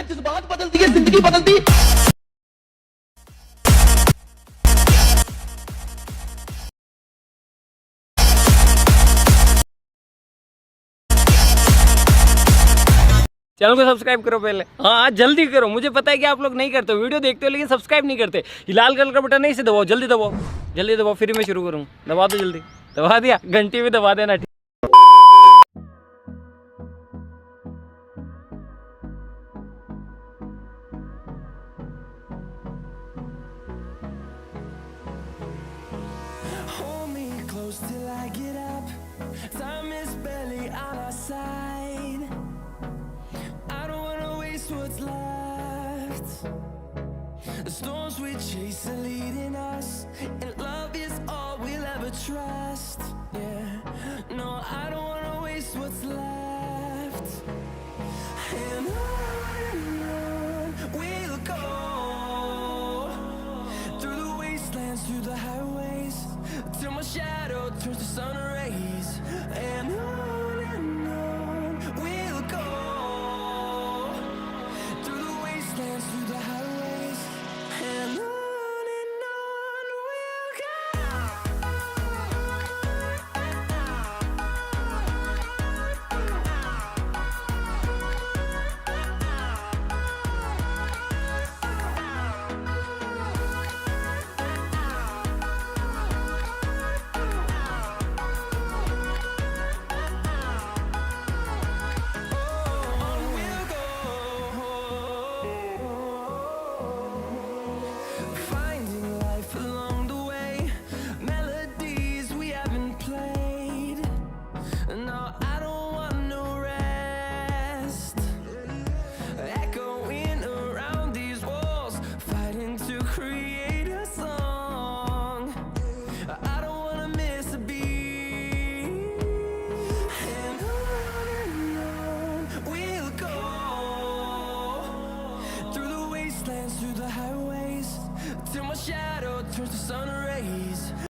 जज्बात बदलती है, जिंदगी बदलती। चैनल को सब्सक्राइब करो पहले, हाँ जल्दी करो। मुझे पता है कि आप लोग नहीं करते हो, वीडियो देखते हो लेकिन सब्सक्राइब नहीं करते। ये लाल कलर का बटन नहीं से दबाओ, जल्दी दबाओ, जल्दी दबाओ, फिर मैं शुरू करूँ। दबा दो जल्दी, दबा दिया, घंटी भी दबा देना। Hold me close till I get up. Time is barely on our side. I don't wanna waste what's left. The storms we chase are leading us, and love is all we'll ever trust. Yeah, no, I don't wanna waste what's left. And on